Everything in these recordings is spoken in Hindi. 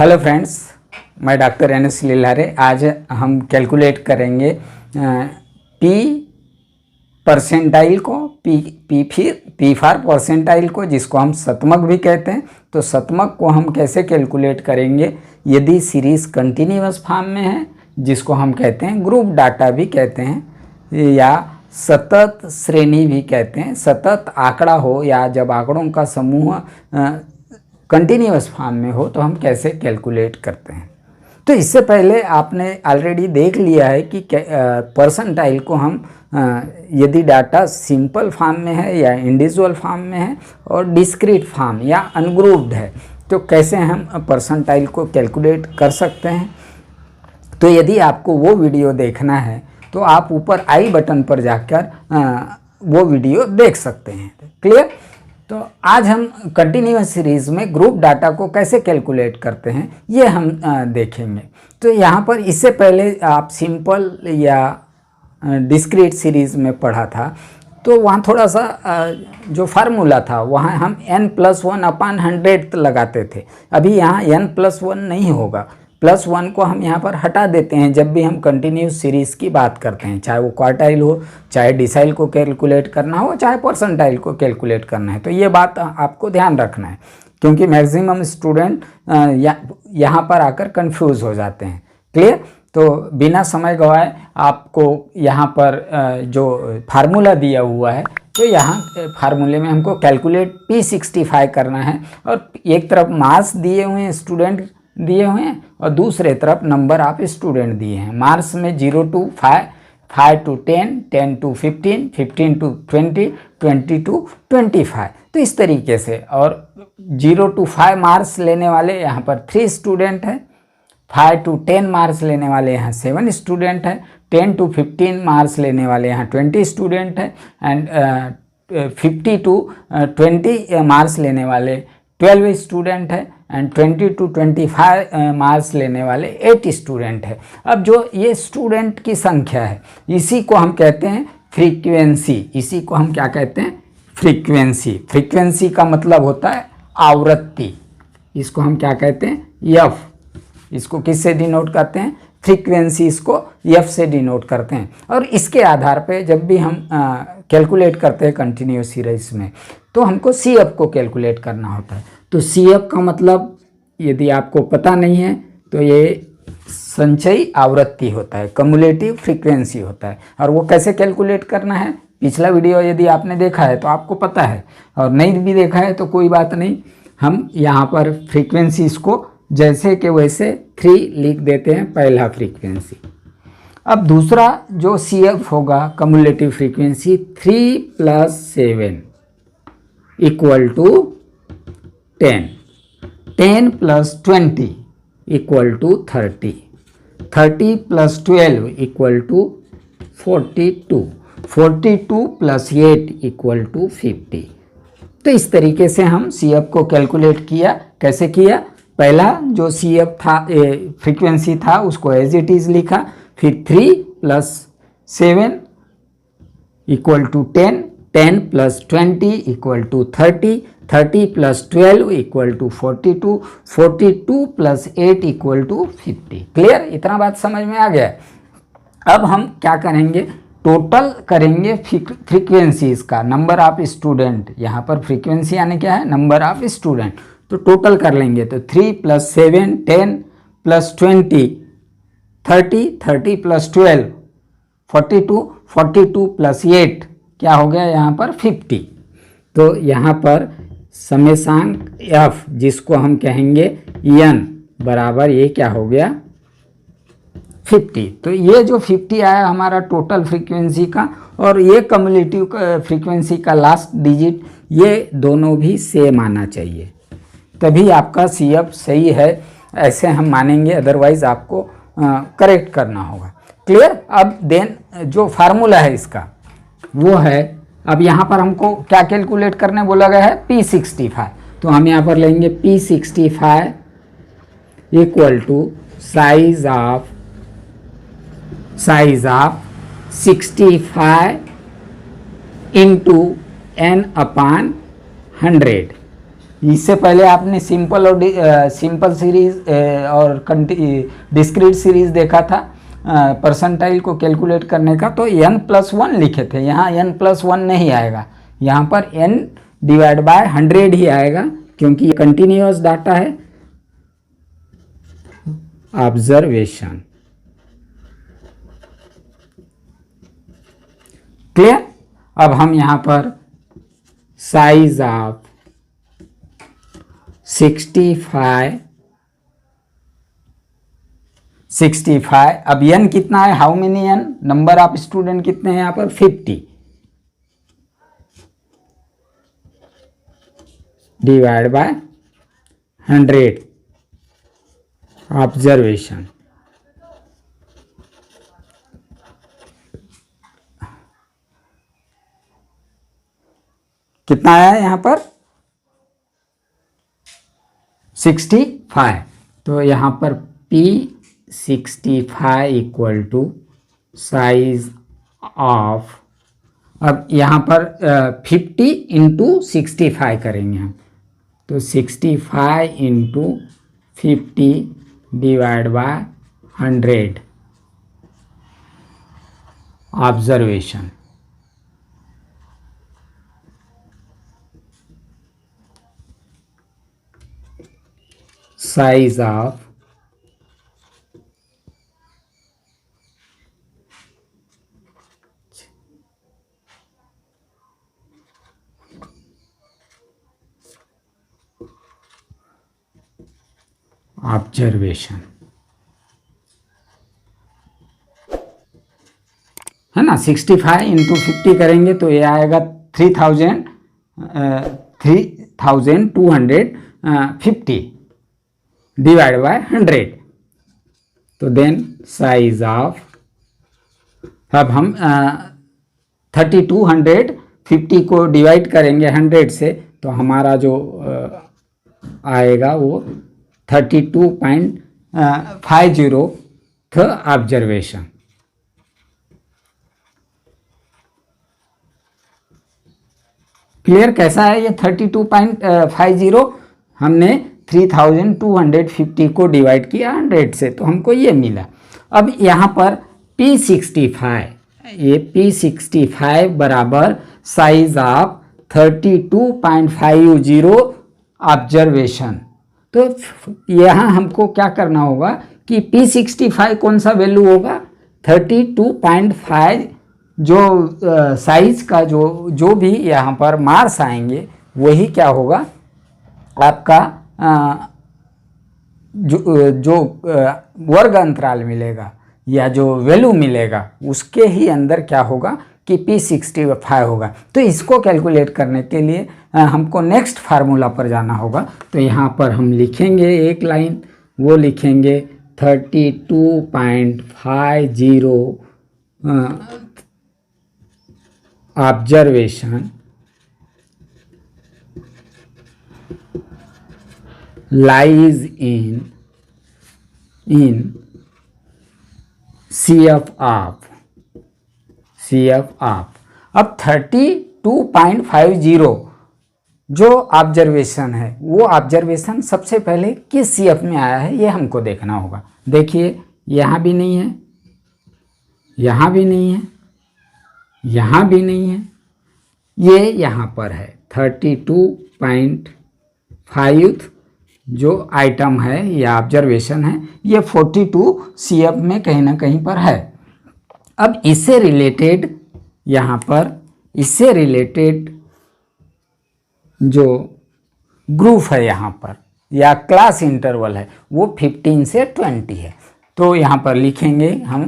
हेलो फ्रेंड्स, मैं डॉक्टर एन.एस. लीलारे। आज हम कैलकुलेट करेंगे पी परसेंटाइल को, पी फॉर परसेंटाइल को, जिसको हम शतमक भी कहते हैं। तो शतमक को हम कैसे कैलकुलेट करेंगे यदि सीरीज़ कंटिन्यूअस फॉर्म में है, जिसको हम कहते हैं ग्रुप डाटा भी कहते हैं या सतत श्रेणी भी कहते हैं। सतत आंकड़ा हो या जब आंकड़ों का समूह कंटिन्यूअस फॉर्म में हो तो हम कैसे कैलकुलेट करते हैं। तो इससे पहले आपने ऑलरेडी देख लिया है कि परसेंटाइल को हम यदि डाटा सिंपल फॉर्म में है या इंडिविजुअल फॉर्म में है और डिस्क्रीट फॉर्म या अनग्रुप्ड है तो कैसे हम परसेंटाइल को कैलकुलेट कर सकते हैं। तो यदि आपको वो वीडियो देखना है तो आप ऊपर आई बटन पर जाकर वो वीडियो देख सकते हैं। क्लियर। तो आज हम कंटिन्यूअस सीरीज़ में ग्रुप डाटा को कैसे कैलकुलेट करते हैं ये हम देखेंगे। तो यहाँ पर इससे पहले आप सिंपल या डिस्क्रीट सीरीज़ में पढ़ा था तो वहाँ थोड़ा सा जो फार्मूला था वहाँ हम n+1/100 लगाते थे। अभी यहाँ n+1 नहीं होगा, +1 को हम यहाँ पर हटा देते हैं जब भी हम कंटिन्यूस सीरीज़ की बात करते हैं, चाहे वो क्वार्टाइल हो, चाहे डिसाइल को कैलकुलेट करना हो, चाहे परसेंटाइल को कैलकुलेट करना है। तो ये बात आपको ध्यान रखना है क्योंकि मैक्सिमम स्टूडेंट यहाँ पर आकर कंफ्यूज हो जाते हैं। क्लियर। तो बिना समय गवाए आपको यहाँ पर जो फार्मूला दिया हुआ है तो यहाँ फार्मूले में हमको कैलकुलेट P65 करना है और एक तरफ मार्क्स दिए हुए हैं, स्टूडेंट दिए हुए हैं और दूसरे तरफ नंबर ऑफ स्टूडेंट दिए हैं। मार्क्स में 0 to 5, 5 to 10, 10 to 15, 15 to 20, 20 to 25। तो इस तरीके से, और 0 to 5 मार्क्स लेने वाले यहाँ पर 3 स्टूडेंट हैं, 5 to 10 मार्क्स लेने वाले यहाँ 7 स्टूडेंट हैं, 10 to 15 मार्क्स लेने वाले यहाँ 20 स्टूडेंट हैं एंड 50 to 20 मार्क्स लेने वाले 12 स्टूडेंट है एंड 20 to 25 मार्क्स लेने वाले 8 स्टूडेंट है। अब जो ये स्टूडेंट की संख्या है इसी को हम कहते हैं फ्रीक्वेंसी। इसी को हम क्या कहते हैं? फ्रीक्वेंसी। फ्रीक्वेंसी का मतलब होता है आवृत्ति। इसको हम क्या कहते हैं? एफ। इसको किससे डिनोट करते हैं? फ्रीक्वेंसी। इसको एफ से डिनोट करते हैं। और इसके आधार पे जब भी हम कैलकुलेट करते हैं कंटिन्यूस सीरीज में तो हमको सी एफ को कैलकुलेट करना होता है। तो सी एफ का मतलब यदि आपको पता नहीं है तो ये संचयी आवृत्ति होता है, कम्युलेटिव फ्रीक्वेंसी होता है। और वो कैसे कैलकुलेट करना है पिछला वीडियो यदि आपने देखा है तो आपको पता है, और नहीं भी देखा है तो कोई बात नहीं। हम यहाँ पर फ्रीक्वेंसीज को जैसे कि वैसे 3 लिख देते हैं, पहला फ्रीक्वेंसी। अब दूसरा जो सी एफ होगा कम्युलेटिव फ्रीक्वेंसी 3 + 7 = 10, 10 + 20 = 30, 30 + 12 = 42, 42 + 8 = 50। तो इस तरीके से हम सी एफ को कैलकुलेट किया। कैसे किया? पहला जो सी एफ था फ्रीक्वेंसी था उसको एज इट इज़ लिखा, फिर 3 + 7 = 10, 10 + 20 = 30, 30 + 12 = 42, 42 + 8 = 50। क्लियर। इतना बात समझ में आ गया। अब हम क्या करेंगे? टोटल करेंगे फ्रीक्वेंसीज का, नंबर ऑफ स्टूडेंट। यहाँ पर फ्रीक्वेंसी यानी क्या है? Number of student. तो टोटल कर लेंगे तो 3 + 7, 10 + 20 30, 30 + 12 42, 42 + 8 क्या हो गया यहाँ पर? 50। तो यहाँ पर समेशांक एफ जिसको हम कहेंगे एन बराबर ये क्या हो गया? 50। तो ये जो 50 आया हमारा टोटल फ्रीक्वेंसी का, और ये कम्युलेटिव फ्रीक्वेंसी का लास्ट डिजिट, ये दोनों भी सेम आना चाहिए तभी आपका सी एफ सही है, ऐसे हम मानेंगे, अदरवाइज आपको करेक्ट करना होगा। क्लियर। अब देन जो फार्मूला है इसका वो है, अब यहाँ पर हमको क्या कैलकुलेट करने बोला गया है? P65। तो हम यहाँ पर लेंगे P65 = साइज ऑफ 65 × n/100। इससे पहले आपने सिंपल और सिंपल सीरीज और डिस्क्रीट सीरीज देखा था परसेंटाइल को कैलकुलेट करने का, तो n+1 लिखे थे। यहाँ n+1 नहीं आएगा, यहाँ पर n/100 ही आएगा, क्योंकि ये कंटिन्यूअस डाटा है। Observation clear. अब हम यहाँ पर साइज ऑफ 65 अब n कितना है, how many n, number of student कितने हैं यहाँ पर 50 डिवाइड बाय 100 ऑब्जर्वेशन। कितना आया यहाँ पर 65, तो यहाँ पर P65 equal to size of, अब यहाँ पर 50 इंटू 65 करेंगे हम, तो 65 into 50 divide by 100 observation. Size of observation है ना। 65 इंटू 50 करेंगे तो ये आएगा 3250 डिवाइड बाय 100, तो देन साइज ऑफ, अब हम 3250 को डिवाइड करेंगे 100 से, तो हमारा जो आएगा वो 32.50 था ऑब्जर्वेशन। क्लियर कैसा है ये 32.50, हमने 3250 को डिवाइड किया 100 से, तो हमको ये मिला। अब यहाँ पर P65, ये P65 बराबर साइज ऑफ 32.50 ऑब्जर्वेशन। तो यहाँ हमको क्या करना होगा कि P65 कौन सा वैल्यू होगा, 32.5 जो साइज का जो भी यहाँ पर मार्क्स आएंगे वही क्या होगा आपका जो वर्ग अंतराल मिलेगा या जो वैल्यू मिलेगा उसके ही अंदर क्या होगा कि P65 होगा। तो इसको कैलकुलेट करने के लिए हमको नेक्स्ट फार्मूला पर जाना होगा। तो यहाँ पर हम लिखेंगे एक लाइन, वो लिखेंगे 32.50 observation lies in CF of। अब 32.50 जो ऑब्जर्वेशन है वो ऑब्जर्वेशन सबसे पहले किस CF में आया है ये हमको देखना होगा। देखिए यहाँ भी नहीं है, यहाँ भी नहीं है, यहाँ भी नहीं है, ये यहाँ पर है 32.5 जो आइटम है या ऑब्जर्वेशन है ये 42 CF में कहीं ना कहीं पर है। अब इससे रिलेटेड यहाँ पर इससे रिलेटेड जो ग्रुप है यहाँ पर या क्लास इंटरवल है वो 15 से 20 है। तो यहाँ पर लिखेंगे हम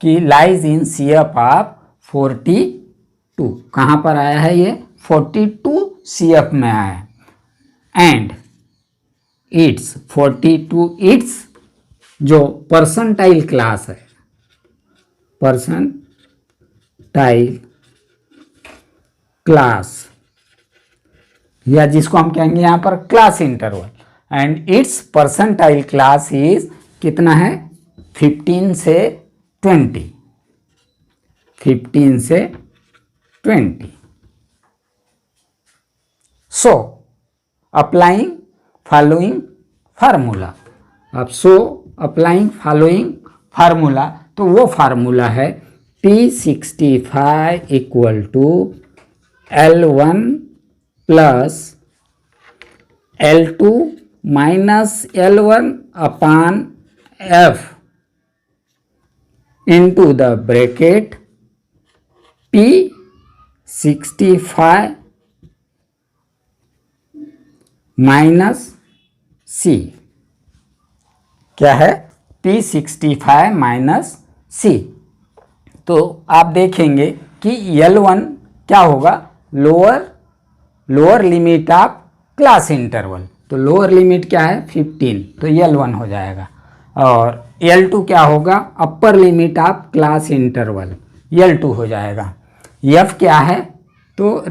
कि लाइज इन CF ऑफ 42, कहाँ पर आया है ये 42 CF में आया है, एंड इट्स 42 इट्स जो परसेंटाइल क्लास है, परसेंटाइल क्लास या जिसको हम कहेंगे यहाँ पर class interval, and it's percentile class is कितना है 15 से 20, 15 से 20। So applying following formula. अब सो अप्लाइंग फॉलोइंग फार्मूला, तो वो फार्मूला है P65 equal to L1 plus L2 minus L1 upon F into the bracket P65 minus C। क्या है? P65 minus C। तो आप देखेंगे कि L1 क्या होगा? Lower limit of class interval. तो लोअर लिमिट क्या है? 15, तो L1 हो जाएगा। और L2 क्या होगा? Upper limit of class interval, L2 हो जाएगा। F क्या है? तो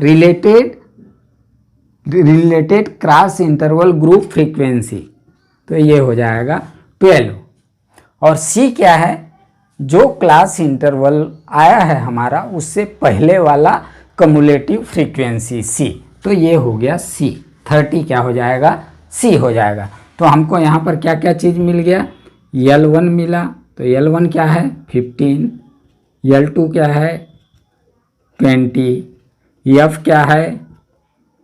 related cross interval group frequency, तो ये हो जाएगा 12। और C क्या है? जो क्लास इंटरवल आया है हमारा उससे पहले वाला कम्युलेटिव फ्रीक्वेंसी C, तो ये हो गया C। 30 क्या हो जाएगा? C हो जाएगा। तो हमको यहाँ पर क्या क्या चीज़ मिल गया? L1 मिला, तो L1 क्या है? 15। L2 क्या है? 20। F क्या है?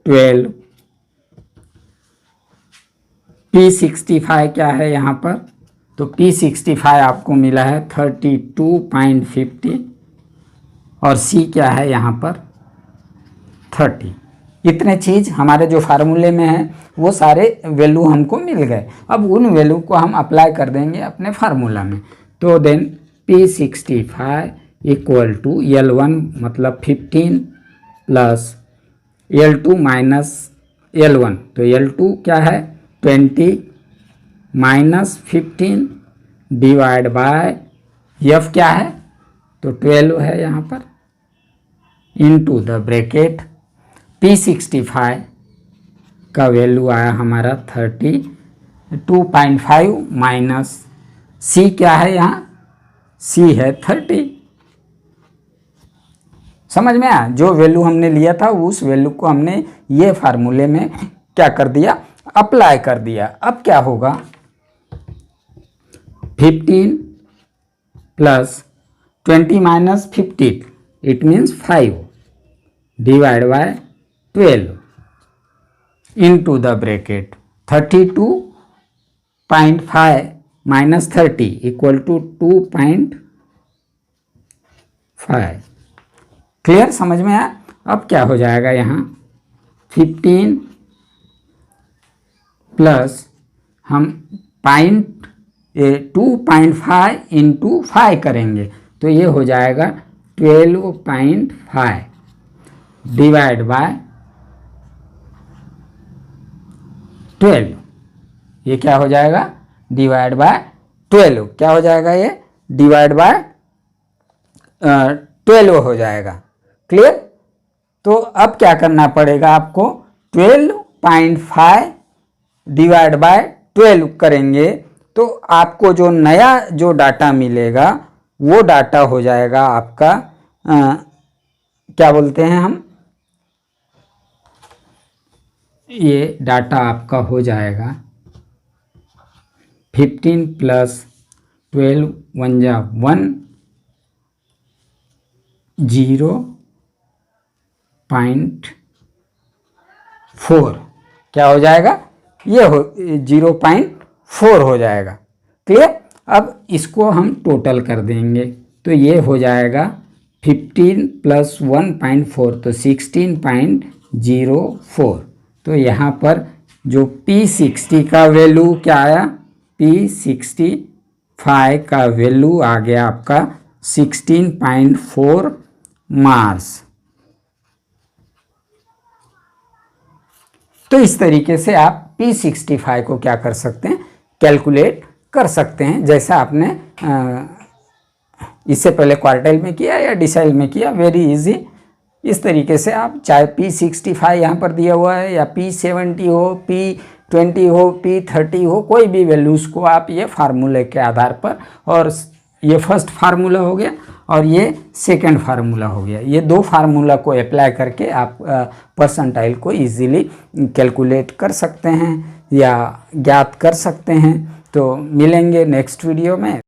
12। P65 क्या है यहाँ पर? तो P65 आपको मिला है 32.50 और C क्या है यहाँ पर? 30। इतने चीज़ हमारे जो फार्मूले में है वो सारे वैल्यू हमको मिल गए। अब उन वैल्यू को हम अप्लाई कर देंगे अपने फार्मूला में। तो then P65 equal to L1 मतलब 15 प्लस L2 माइनस L1, तो L2 क्या है? 20 माइनस 15 डिवाइड बाय F क्या है? तो 12 है यहाँ पर, इनटू द ब्रैकेट P65 का वैल्यू आया हमारा 32.5 माइनस C क्या है यहाँ? C है 30। समझ में आया? जो वैल्यू हमने लिया था उस वैल्यू को हमने ये फार्मूले में क्या कर दिया? अप्लाई कर दिया। अब क्या होगा? 15 plus 20 minus 15, it means 5 divide by 12 into the bracket 32.5 minus 30 equal to 2.5। Clear? समझ में आया? अब क्या हो जाएगा यहाँ? 15 प्लस हम 2.5 इंटू 5 करेंगे, तो ये हो जाएगा 12.5 डिवाइड बाय 12। ये क्या हो जाएगा? Divide by 12। क्या हो जाएगा? ये डिवाइड बाय 12 हो जाएगा। क्लियर? तो अब क्या करना पड़ेगा आपको? 12.5 डिवाइड बाय 12 करेंगे तो आपको जो नया जो डाटा मिलेगा वो डाटा हो जाएगा आपका क्या बोलते हैं हम? ये डाटा आपका हो जाएगा 15 प्लस 12 1 जा 1 0.4। क्या हो जाएगा? ये हो 0.4 हो जाएगा। क्लियर? अब इसको हम टोटल कर देंगे तो ये हो जाएगा 15 प्लस 1.4 तो 16.04। तो यहाँ पर जो P60 का वैल्यू क्या आया? P65 का वैल्यू आ गया आपका 16.4 मार्स। तो इस तरीके से आप P65 को क्या कर सकते हैं? कैलकुलेट कर सकते हैं, जैसा आपने इससे पहले क्वार्टाइल में किया या डिसाइल में किया। Very easy. इस तरीके से आप चाहे P65 यहाँ पर दिया हुआ है या P70 हो, P20 हो, P30 हो, कोई भी वैल्यूज़ को आप ये फार्मूले के आधार पर, और ये फर्स्ट फार्मूला हो गया। और ये सेकंड फार्मूला हो गया। ये दो फार्मूला को अप्लाई करके आप परसेंटाइल को इजीली कैलकुलेट कर सकते हैं या ज्ञात कर सकते हैं। तो मिलेंगे नेक्स्ट वीडियो में।